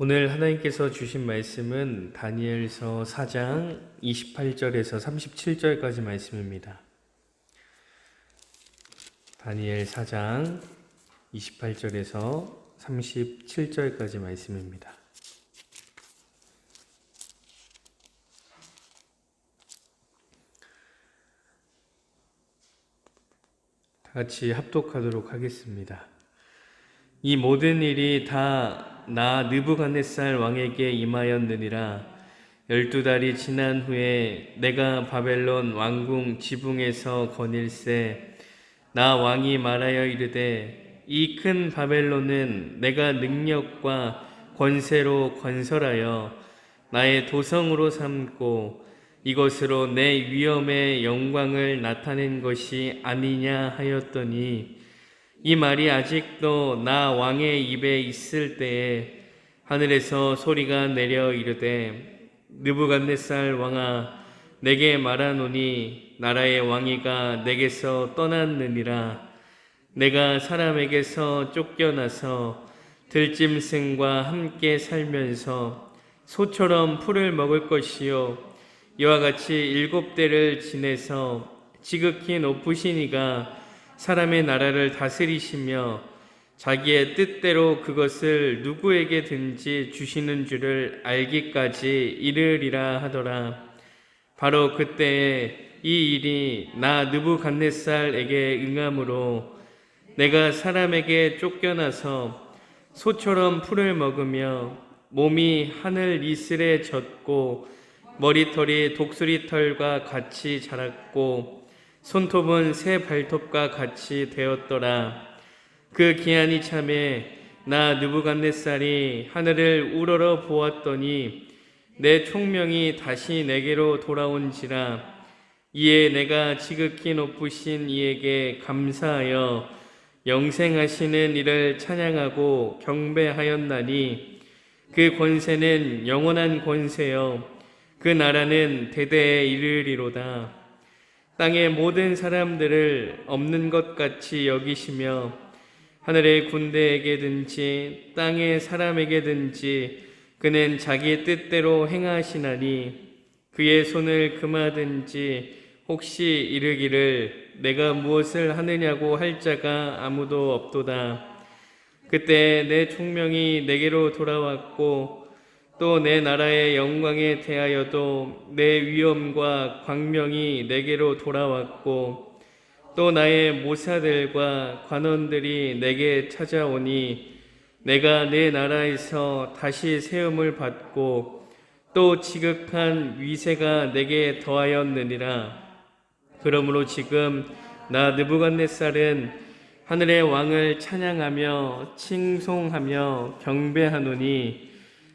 오늘 하나님께서 주신 말씀은 다니엘서 4장 28절에서 37절까지 말씀입니다. 다니엘 4장 28절에서 37절까지 말씀입니다. 다 같이 합독하도록 하겠습니다. 이 모든 일이 다 나 느부갓네살 왕에게 임하였느니라. 12달이 지난 후에 내가 바벨론 왕궁 지붕에서 거닐새 나 왕이 말하여 이르되 이 큰 바벨론은 내가 능력과 권세로 건설하여 나의 도성으로 삼고 이것으로 내 위엄의 영광을 나타낸 것이 아니냐 하였더니 이 말이 아직도 나 왕의 입에 있을 때에 하늘에서 소리가 내려 이르되 느부갓네살 왕아 내게 말하노니 나라의 왕위가 내게서 떠났느니라. 내가 사람에게서 쫓겨나서 들짐승과 함께 살면서 소처럼 풀을 먹을 것이요 이와 같이 7대를 지내서 지극히 높으신 이가 사람의 나라를 다스리시며 자기의 뜻대로 그것을 누구에게든지 주시는 줄을 알기까지 이르리라 하더라. 바로 그때에 이 일이 나 느부갓네살에게 응함으로 내가 사람에게 쫓겨나서 소처럼 풀을 먹으며 몸이 하늘 이슬에 젖고 머리털이 독수리털과 같이 자랐고 손톱은 새 발톱과 같이 되었더라. 그 기한이 참에 나 느부갓네살이 하늘을 우러러 보았더니 내 총명이 다시 내게로 돌아온지라. 이에 내가 지극히 높으신 이에게 감사하여 영생하시는 이를 찬양하고 경배하였나니 그 권세는 영원한 권세요 그 나라는 대대에 이르리로다. 땅의 모든 사람들을 없는 것 같이 여기시며 하늘의 군대에게든지 땅의 사람에게든지 그는 자기 뜻대로 행하시나니 그의 손을 금하든지 혹시 이르기를 내가 무엇을 하느냐고 할 자가 아무도 없도다. 그때 내 총명이 내게로 돌아왔고 또 내 나라의 영광에 대하여도 내 위엄과 광명이 내게로 돌아왔고 또 나의 모사들과 관원들이 내게 찾아오니 내가 내 나라에서 다시 세움을 받고 또 지극한 위세가 내게 더하였느니라. 그러므로 지금 나 느부갓네살은 하늘의 왕을 찬양하며 칭송하며 경배하노니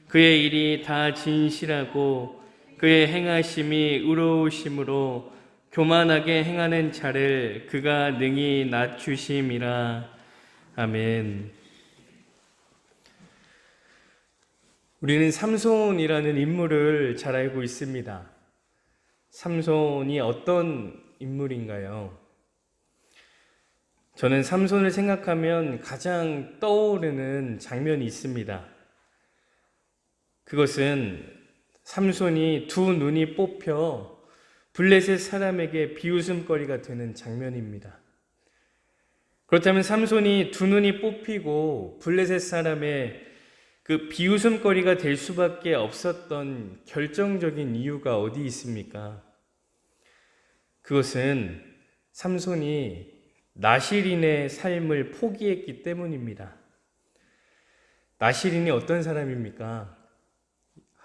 그의 일이 다 진실하고 그의 행하심이 의로우심으로 교만하게 행하는 자를 그가 능히 낮추심이라. 아멘. 우리는 삼손이라는 인물을 잘 알고 있습니다. 삼손이 어떤 인물인가요? 저는 삼손을 생각하면 가장 떠오르는 장면이 있습니다. 그것은 삼손이 두 눈이 뽑혀 블레셋 사람에게 비웃음거리가 되는 장면입니다. 그렇다면 삼손이 두 눈이 뽑히고 블레셋 사람의 그 비웃음거리가 될 수밖에 없었던 결정적인 이유가 어디 있습니까? 그것은 삼손이 나실인의 삶을 포기했기 때문입니다. 나실인이 어떤 사람입니까?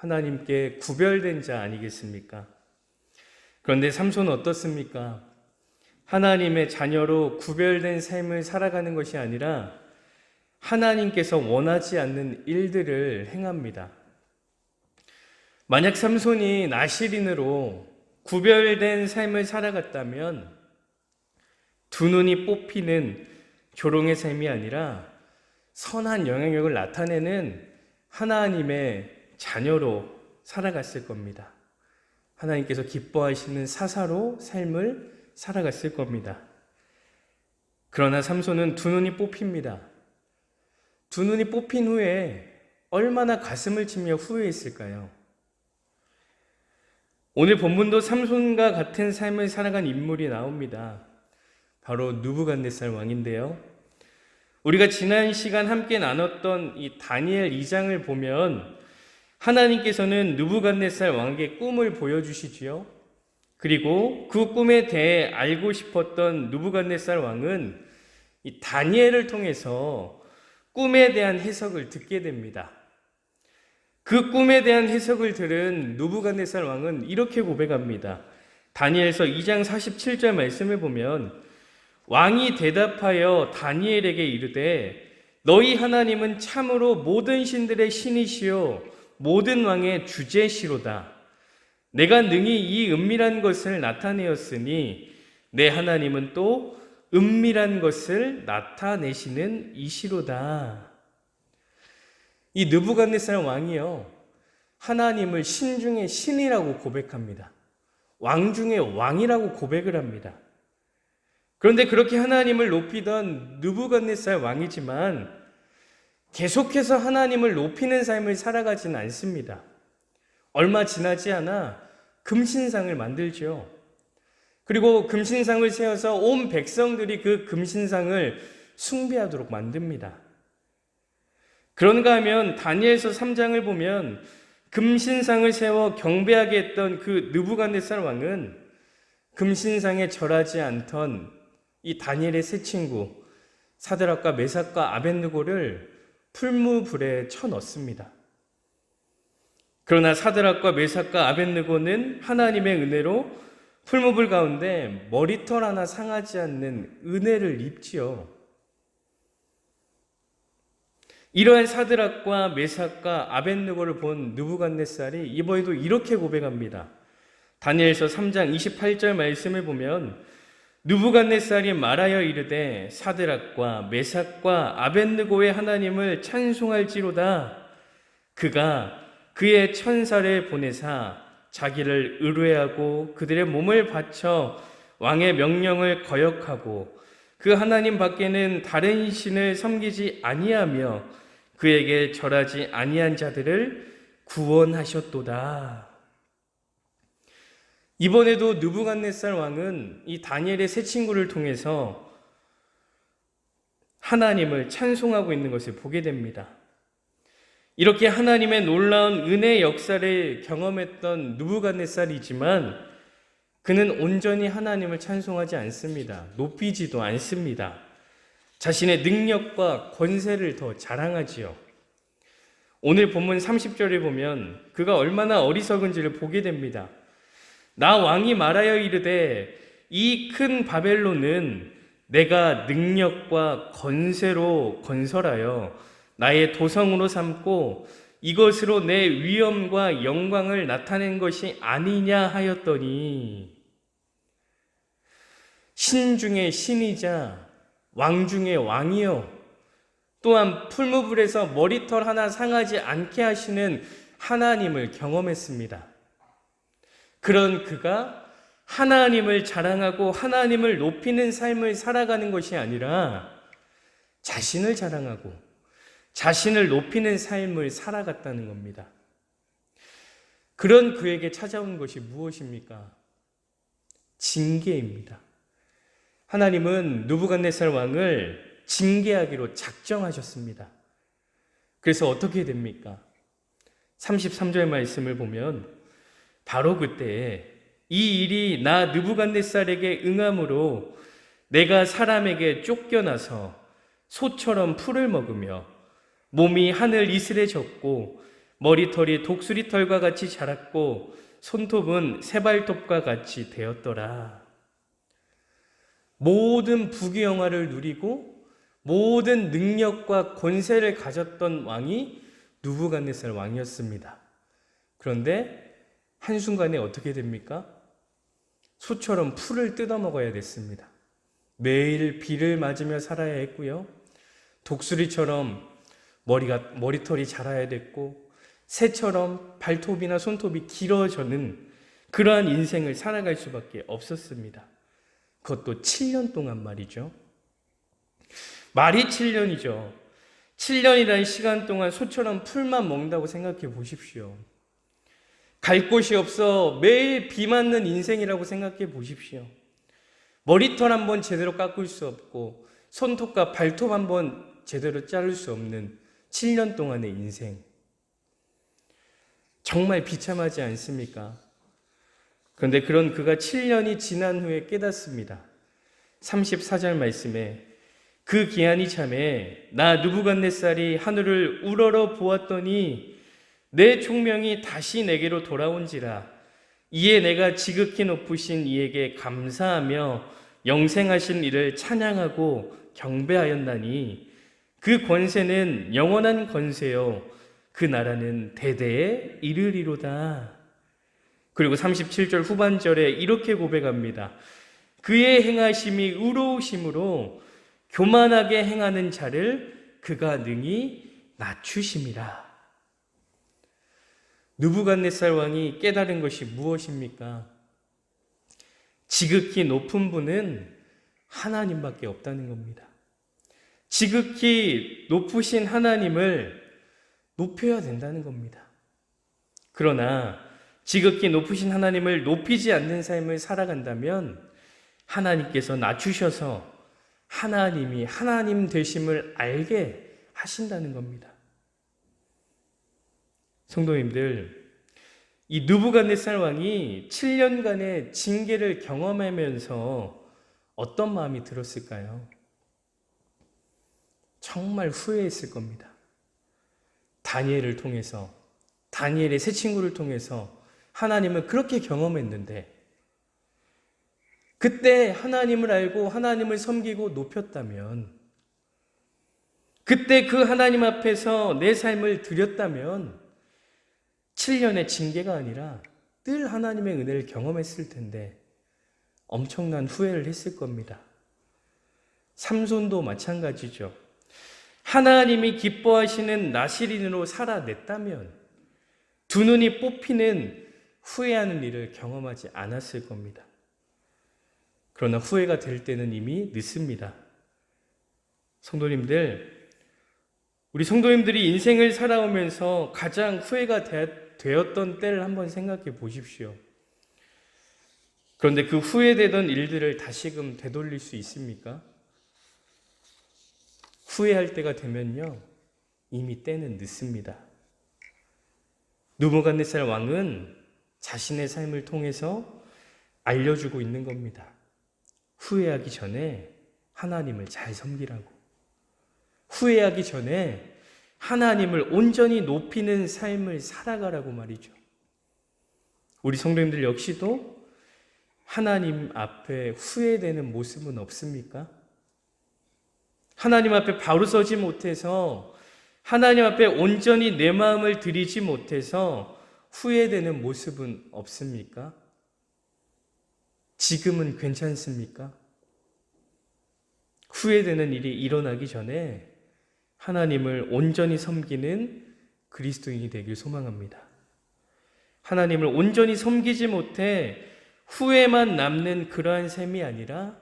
하나님께 구별된 자 아니겠습니까? 그런데 삼손은 어떻습니까? 하나님의 자녀로 구별된 삶을 살아가는 것이 아니라 하나님께서 원하지 않는 일들을 행합니다. 만약 삼손이 나실인으로 구별된 삶을 살아갔다면 두 눈이 뽑히는 조롱의 삶이 아니라 선한 영향력을 나타내는 하나님의 자녀로 살아갔을 겁니다. 하나님께서 기뻐하시는 사사로 삶을 살아갔을 겁니다. 그러나 삼손은 두 눈이 뽑힙니다. 두 눈이 뽑힌 후에 얼마나 가슴을 치며 후회했을까요? 오늘 본문도 삼손과 같은 삶을 살아간 인물이 나옵니다. 바로 느부갓네살 왕인데요. 우리가 지난 시간 함께 나눴던 이 다니엘 2장을 보면 하나님께서는 느부갓네살 왕에게 꿈을 보여주시지요. 그리고 그 꿈에 대해 알고 싶었던 느부갓네살 왕은 이 다니엘을 통해서 꿈에 대한 해석을 듣게 됩니다. 그 꿈에 대한 해석을 들은 느부갓네살 왕은 이렇게 고백합니다. 다니엘서 2장 47절 말씀을 보면 왕이 대답하여 다니엘에게 이르되 너희 하나님은 참으로 모든 신들의 신이시요 모든 왕의 주제시로다. 내가 능히 이 은밀한 것을 나타내었으니 내 하나님은 또 은밀한 것을 나타내시는 이시로다. 이 느부갓네살 왕이요, 하나님을 신 중의 신이라고 고백합니다. 왕 중의 왕이라고 고백을 합니다. 그런데 그렇게 하나님을 높이던 느부갓네살 왕이지만 계속해서 하나님을 높이는 삶을 살아가지는 않습니다. 얼마 지나지 않아 금신상을 만들죠. 그리고 금신상을 세워서 온 백성들이 그 금신상을 숭배하도록 만듭니다. 그런가 하면 다니엘서 3장을 보면 금신상을 세워 경배하게 했던 그 느부갓네살 왕은 금신상에 절하지 않던 이 다니엘의 세 친구 사드락과 메삭과 아벳느고를 풀무불에 쳐넣습니다. 그러나 사드락과 메삭과 아벳느고는 하나님의 은혜로 풀무불 가운데 머리털 하나 상하지 않는 은혜를 입지요. 이러한 사드락과 메삭과 아벳느고를 본 느부갓네살이 이번에도 이렇게 고백합니다. 다니엘서 3장 28절 말씀을 보면 느부갓네살이 말하여 이르되 사드락과 메삭과 아벳느고의 하나님을 찬송할지로다. 그가 그의 천사를 보내사 자기를 의뢰하고 그들의 몸을 바쳐 왕의 명령을 거역하고 그 하나님 밖에는 다른 신을 섬기지 아니하며 그에게 절하지 아니한 자들을 구원하셨도다. 이번에도 느부갓네살 왕은 이 다니엘의 세 친구를 통해서 하나님을 찬송하고 있는 것을 보게 됩니다. 이렇게 하나님의 놀라운 은혜 역사를 경험했던 느부갓네살이지만 그는 온전히 하나님을 찬송하지 않습니다. 높이지도 않습니다. 자신의 능력과 권세를 더 자랑하지요. 오늘 본문 30절에 보면 그가 얼마나 어리석은지를 보게 됩니다. 나 왕이 말하여 이르되 이 큰 바벨론은 내가 능력과 권세로 건설하여 나의 도성으로 삼고 이것으로 내 위엄과 영광을 나타낸 것이 아니냐 하였더니 신 중의 신이자 왕 중의 왕이요 또한 풀무불에서 머리털 하나 상하지 않게 하시는 하나님을 경험했습니다. 그런 그가 하나님을 자랑하고 하나님을 높이는 삶을 살아가는 것이 아니라 자신을 자랑하고 자신을 높이는 삶을 살아갔다는 겁니다. 그런 그에게 찾아온 것이 무엇입니까? 징계입니다. 하나님은 느부갓네살 왕을 징계하기로 작정하셨습니다. 그래서 어떻게 됩니까? 33절 말씀을 보면 바로 그때 이 일이 나 느부갓네살에게 응함으로 내가 사람에게 쫓겨나서 소처럼 풀을 먹으며 몸이 하늘 이슬에 젖고 머리털이 독수리털과 같이 자랐고 손톱은 새발톱과 같이 되었더라. 모든 부귀영화를 누리고 모든 능력과 권세를 가졌던 왕이 느부갓네살 왕이었습니다. 그런데 한순간에 어떻게 됩니까? 소처럼 풀을 뜯어먹어야 됐습니다. 매일 비를 맞으며 살아야 했고요. 독수리처럼 머리털이 자라야 됐고 새처럼 발톱이나 손톱이 길어져는 그러한 인생을 살아갈 수밖에 없었습니다. 그것도 7년 동안 말이죠. 말이 7년이죠. 7년이라는 시간 동안 소처럼 풀만 먹는다고 생각해 보십시오. 갈 곳이 없어 매일 비 맞는 인생이라고 생각해 보십시오. 머리털 한번 제대로 깎을 수 없고 손톱과 발톱 한번 제대로 자를 수 없는 7년 동안의 인생. 정말 비참하지 않습니까? 그런데 그런 그가 7년이 지난 후에 깨닫습니다. 34절 말씀에 그 기한이 참에 나 느부갓네살이 하늘을 우러러 보았더니 내 총명이 다시 내게로 돌아온지라. 이에 내가 지극히 높으신 이에게 감사하며 영생하신 이를 찬양하고 경배하였나니 그 권세는 영원한 권세요 그 나라는 대대에 이르리로다. 그리고 37절 후반절에 이렇게 고백합니다. 그의 행하심이 의로우심으로 교만하게 행하는 자를 그가 능히 낮추심이라. 느부갓네살 왕이 깨달은 것이 무엇입니까? 지극히 높은 분은 하나님밖에 없다는 겁니다. 지극히 높으신 하나님을 높여야 된다는 겁니다. 그러나 지극히 높으신 하나님을 높이지 않는 삶을 살아간다면 하나님께서 낮추셔서 하나님이 하나님 되심을 알게 하신다는 겁니다. 성도님들, 이 느부갓네살 왕이 7년간의 징계를 경험하면서 어떤 마음이 들었을까요? 정말 후회했을 겁니다. 다니엘을 통해서, 다니엘의 세 친구를 통해서 하나님을 그렇게 경험했는데 그때 하나님을 알고 하나님을 섬기고 높였다면, 그때 그 하나님 앞에서 내 삶을 드렸다면 7년의 징계가 아니라 늘 하나님의 은혜를 경험했을 텐데 엄청난 후회를 했을 겁니다. 삼손도 마찬가지죠. 하나님이 기뻐하시는 나실인으로 살아냈다면 두 눈이 뽑히는 후회하는 일을 경험하지 않았을 겁니다. 그러나 후회가 될 때는 이미 늦습니다. 성도님들, 우리 성도님들이 인생을 살아오면서 가장 후회가 되었던 때를 한번 생각해 보십시오. 그런데 그 후회되던 일들을 다시금 되돌릴 수 있습니까? 후회할 때가 되면요, 이미 때는 늦습니다. 느부갓네살 왕은 자신의 삶을 통해서 알려주고 있는 겁니다. 후회하기 전에 하나님을 잘 섬기라고. 후회하기 전에 하나님을 온전히 높이는 삶을 살아가라고 말이죠. 우리 성도님들 역시도 하나님 앞에 후회되는 모습은 없습니까? 하나님 앞에 바로 서지 못해서, 하나님 앞에 온전히 내 마음을 드리지 못해서 후회되는 모습은 없습니까? 지금은 괜찮습니까? 후회되는 일이 일어나기 전에 하나님을 온전히 섬기는 그리스도인이 되길 소망합니다. 하나님을 온전히 섬기지 못해 후회만 남는 그러한 삶이 아니라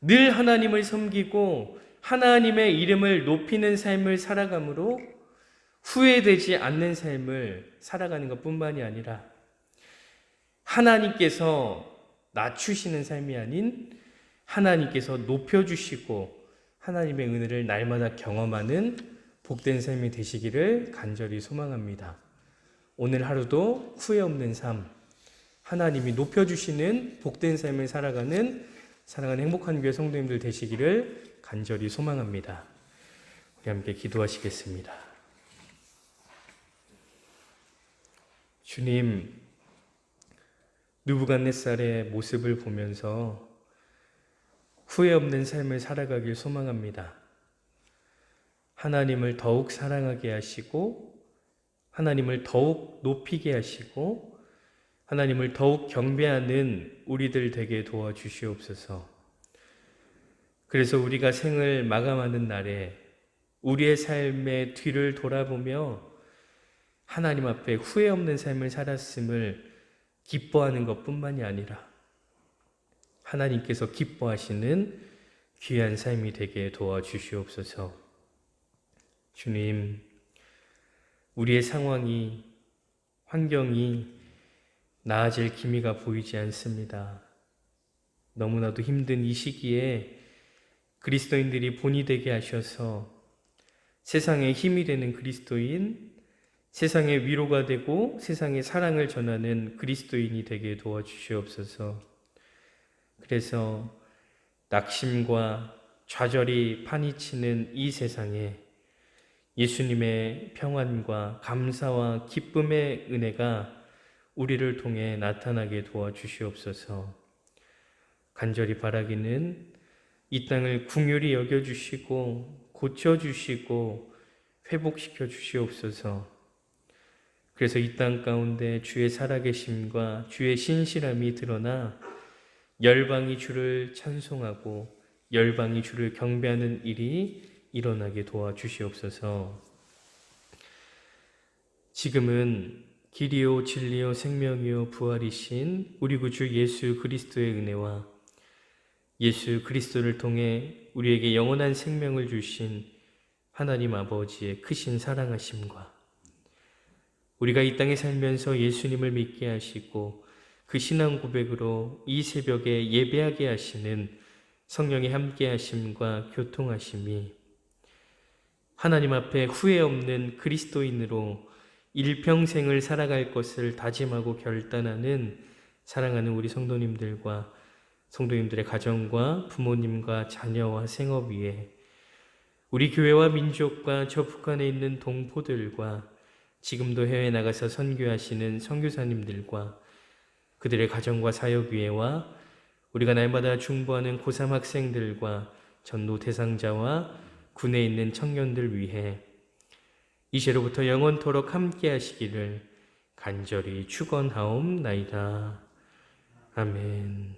늘 하나님을 섬기고 하나님의 이름을 높이는 삶을 살아감으로 후회되지 않는 삶을 살아가는 것뿐만이 아니라 하나님께서 낮추시는 삶이 아닌 하나님께서 높여주시고 하나님의 은혜를 날마다 경험하는 복된 삶이 되시기를 간절히 소망합니다. 오늘 하루도 후회 없는 삶, 하나님이 높여주시는 복된 삶을 살아가는 사랑하는 행복한 교회 성도님들 되시기를 간절히 소망합니다. 우리 함께 기도하시겠습니다. 주님, 느부갓네살의 모습을 보면서 후회 없는 삶을 살아가길 소망합니다. 하나님을 더욱 사랑하게 하시고 하나님을 더욱 높이게 하시고 하나님을 더욱 경배하는 우리들 되게 도와주시옵소서. 그래서 우리가 생을 마감하는 날에 우리의 삶의 뒤를 돌아보며 하나님 앞에 후회 없는 삶을 살았음을 기뻐하는 것뿐만이 아니라 하나님께서 기뻐하시는 귀한 삶이 되게 도와주시옵소서. 주님, 우리의 상황이, 환경이 나아질 기미가 보이지 않습니다. 너무나도 힘든 이 시기에 그리스도인들이 본이 되게 하셔서 세상에 힘이 되는 그리스도인, 세상의 위로가 되고 세상의 사랑을 전하는 그리스도인이 되게 도와주시옵소서. 그래서 낙심과 좌절이 파니치는 이 세상에 예수님의 평안과 감사와 기쁨의 은혜가 우리를 통해 나타나게 도와주시옵소서. 간절히 바라기는 이 땅을 긍휼히 여겨주시고 고쳐주시고 회복시켜 주시옵소서. 그래서 이 땅 가운데 주의 살아계심과 주의 신실함이 드러나 열방이 주를 찬송하고 열방이 주를 경배하는 일이 일어나게 도와주시옵소서. 지금은 길이요 진리요 생명이요 부활이신 우리 구주 예수 그리스도의 은혜와 예수 그리스도를 통해 우리에게 영원한 생명을 주신 하나님 아버지의 크신 사랑하심과 우리가 이 땅에 살면서 예수님을 믿게 하시고 그 신앙 고백으로 이 새벽에 예배하게 하시는 성령의 함께 하심과 교통하심이 하나님 앞에 후회 없는 그리스도인으로 일평생을 살아갈 것을 다짐하고 결단하는 사랑하는 우리 성도님들과 성도님들의 가정과 부모님과 자녀와 생업 위에 우리 교회와 민족과 저 북한에 있는 동포들과 지금도 해외 나가서 선교하시는 선교사님들과 그들의 가정과 사역 위에와 우리가 날마다 중보하는 고3 학생들과 전도 대상자와 군에 있는 청년들 위해 이제로부터 영원토록 함께 하시기를 간절히 축원하옵나이다. 아멘.